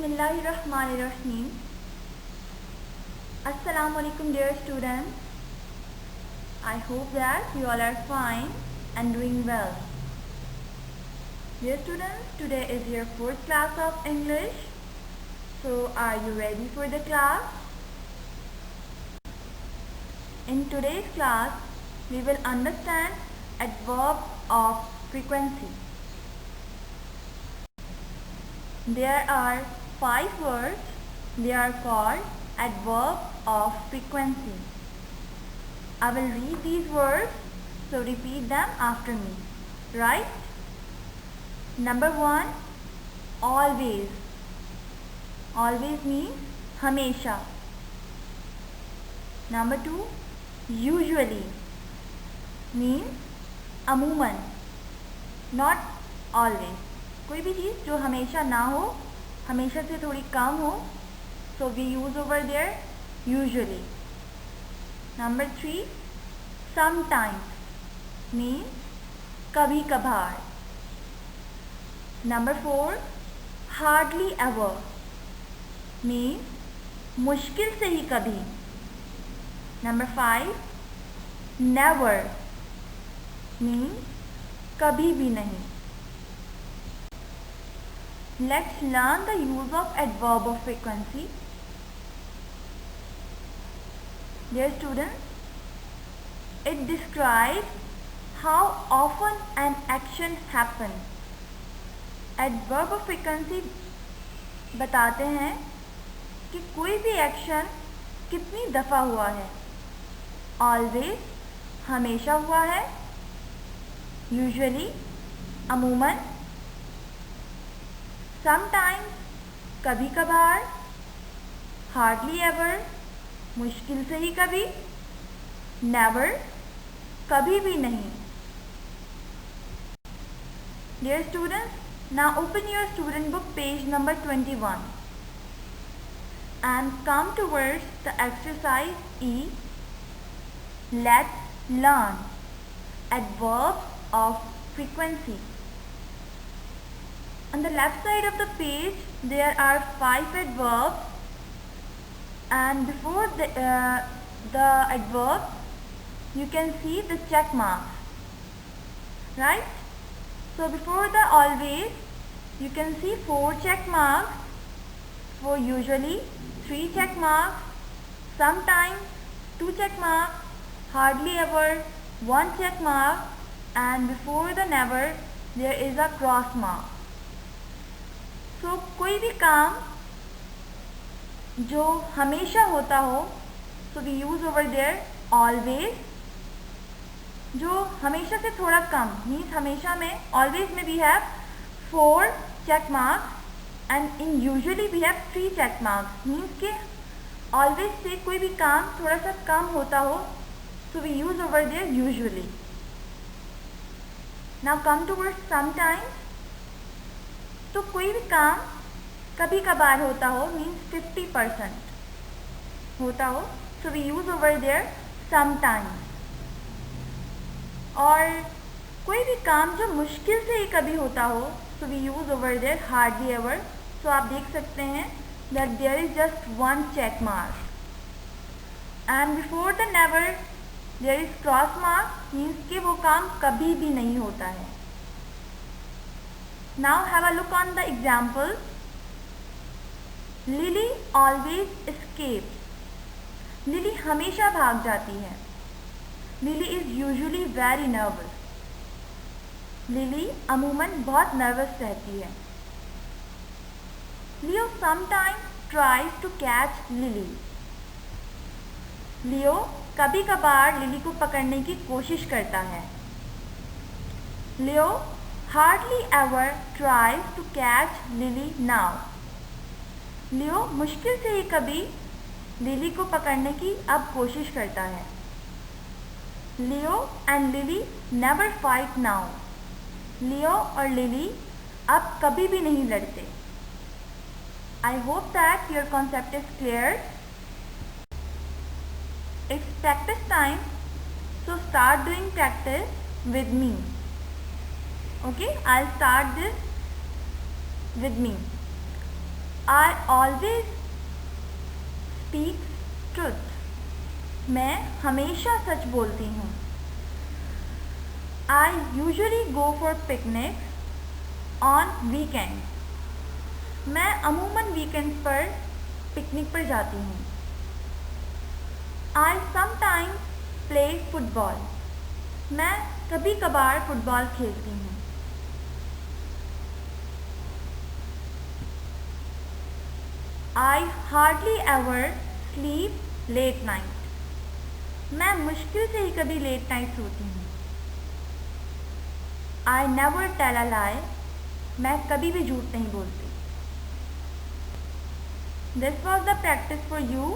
Bismillahirrahmanirrahim. Assalamu alaikum dear students. I hope that you all are fine and doing well. Dear students, today is your fourth class of English. So are you ready for the class? In today's class, we will understand adverb of frequency. There are 5 words. They are called adverb of frequency. I will read these words, so repeat them after me. Right? Number 1, always. Always means hamesha. Number 2, usually means अमूमन, not always. कोई भी चीज़ जो हमेशा ना हो, हमेशा से थोड़ी कम हो, so we use over there usually. Number 3, sometimes means कभी कभार. Number 4, hardly ever means मुश्किल से ही कभी. Number 5, never means कभी भी नहीं. Let's learn the use of adverb of frequency. Dear students, it describes how often an action happens. Adverb of frequency बताते हैं कि कोई भी एक्शन कितनी दफ़ा हुआ है. Always हमेशा हुआ है. Usually अमूमन. Sometimes कभी कभार. Hardly ever मुश्किल से ही कभी. Never कभी भी नहीं. Dear students, now open your student book page number 21 and come towards the exercise E. Let's learn adverbs of frequency. On the left side of the page there are 5 adverbs, and before the adverb you can see the check marks, right? So before the always you can see 4 check marks, for usually 3 check marks, sometimes 2 check marks, hardly ever 1 check mark, and before the never there is a cross mark. So कोई भी काम जो हमेशा होता हो, so we use over there always. जो हमेशा से थोड़ा कम means हमेशा में always में we have 4 check marks, and in usually we have 3 check marks, means कि always से कोई भी काम थोड़ा सा कम होता हो, so we use over there usually. Now come towards sometimes. तो कोई भी काम कभी कभार होता हो means 50% होता हो, so we use over there sometimes. और कोई भी काम जो मुश्किल से ही कभी होता हो, so we use over there hardly ever. So आप देख सकते हैं that there is just 1 check mark, and before the never there is cross mark, means कि वो काम कभी भी नहीं होता है. Now have a look on the example. Lily always escapes. Lily हमेशा भाग जाती है. Lily is usually very nervous. Lily अमूमन बहुत नर्वस रहती है. Leo sometimes tries to catch Lily. Leo कभी कभार लिली को पकड़ने की कोशिश करता है. Leo hardly ever tries to catch Lily now. Leo मुश्किल से ही कभी लिली को पकड़ने की अब कोशिश करता है. Leo and Lily never fight now. Leo और Lily अब कभी भी नहीं लड़ते. I hope that your concept is clear. It's practice time, so start doing practice with me. Okay, I'll start this with me. I always speak truth. मैं हमेशा सच बोलती हूँ. I usually go for picnics on weekends. मैं अमूमन weekends पर picnic पर जाती हूँ. I sometimes play football. मैं कभी कभार फुटबॉल खेलती हूँ. I hardly ever sleep late night. मैं मुश्किल से ही कभी लेट नाइट सोती हूँ. I never tell a lie. मैं कभी भी झूठ नहीं बोलती. This was the practice for you.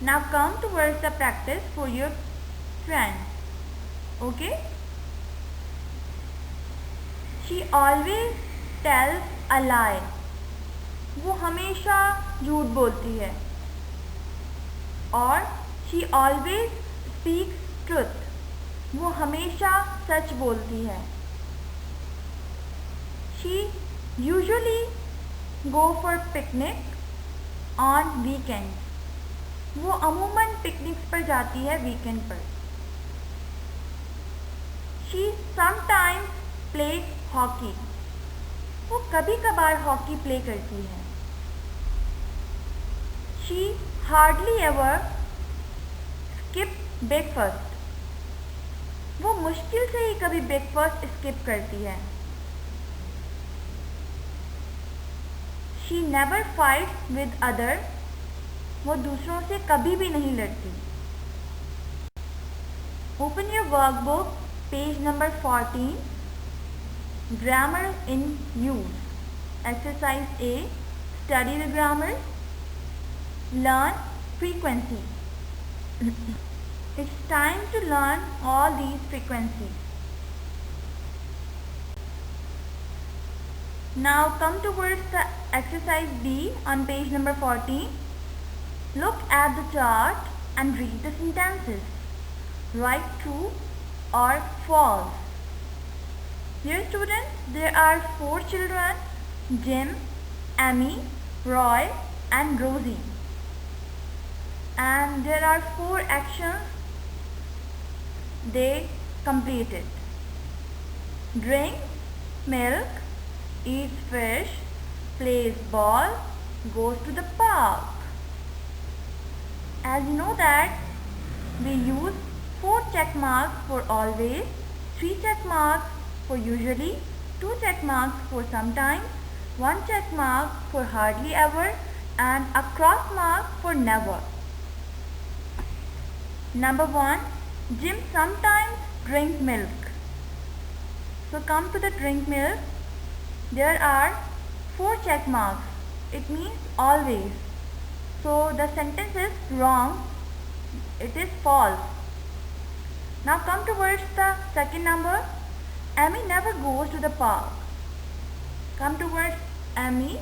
Now come towards the practice for your friend. Okay? She always tells a lie. वो हमेशा झूठ बोलती है. और she always speaks truth. वो हमेशा सच बोलती है. She usually go for picnic on weekends. वो अमूमन पिकनिक्स पर जाती है वीकेंड पर. She sometimes plays hockey. वो कभी कभार हॉकी प्ले करती है. She hardly ever skip breakfast. वो मुश्किल से ही कभी ब्रेकफास्ट स्किप करती है. She never fights with others. वो दूसरों से कभी भी नहीं लड़ती. Open your workbook, page number 14. Grammar in use. Exercise A. Study the grammar. Learn frequency. It's time to learn all these frequencies. Now come towards the exercise B on page number 14. Look at the chart and read the sentences. Write true or false. Dear students, there are 4 children: Jim, Amy, Roy and Rosie. And there are 4 actions they completed. Drink milk, eats fish, plays ball, goes to the park. As you know that we use 4 check marks for always, 3 check marks for usually, 2 check marks for sometimes, 1 check mark for hardly ever and a cross mark for never. Number 1. Jim sometimes drinks milk. So come to the drink milk. There are 4 check marks. It means always. So the sentence is wrong. It is false. Now come towards the second number. Amy never goes to the park. Come towards Amy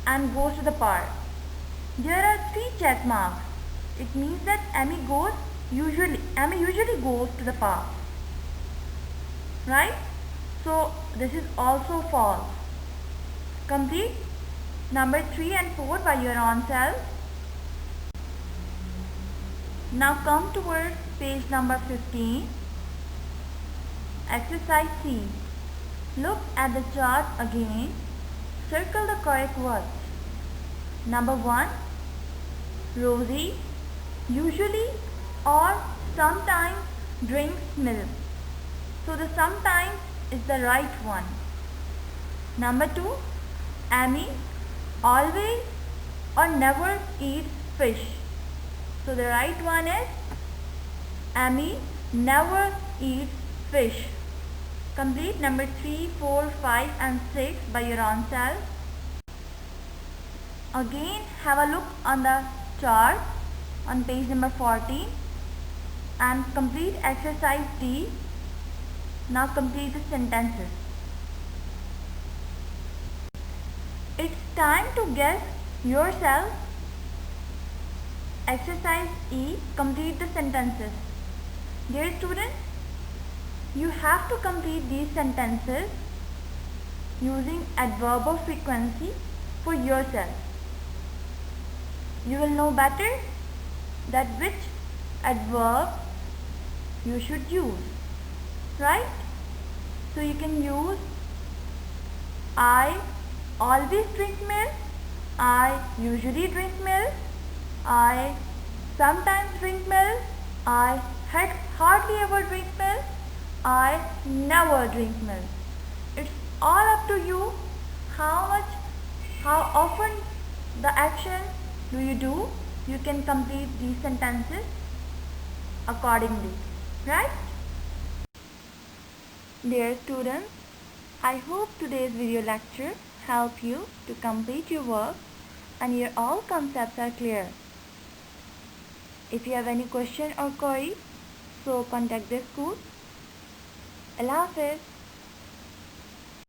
and goes to the park. There are 3 check marks. It means that Amy usually goes to the park. Right? So this is also false. Complete number 3 and 4 by your own self. Now come towards page number 15. Exercise C. Look at the chart again. Circle the correct words. Number 1. Rosie usually or sometimes drinks milk. So the sometimes is the right one. Number 2. Amy always or never eats fish. So the right one is Amy never eats fish. Complete number 3, 4, 5 and 6 by your own self. Again have a look on the chart on page number 14 and complete exercise D. Now complete the sentences. It's time to guess yourself. Exercise E. Complete the sentences. Dear students, you have to complete these sentences using adverb of frequency for yourself. You will know better that which adverb you should use, right? So you can use I always drink milk, I usually drink milk, I sometimes drink milk, I hardly ever drink milk, I never drink milk. It's all up to you how often the action do you do. You can complete these sentences accordingly, right? Dear students, I hope today's video lecture helped you to complete your work and your all concepts are clear. If you have any question or query, so contact the school. Allah Hafiz.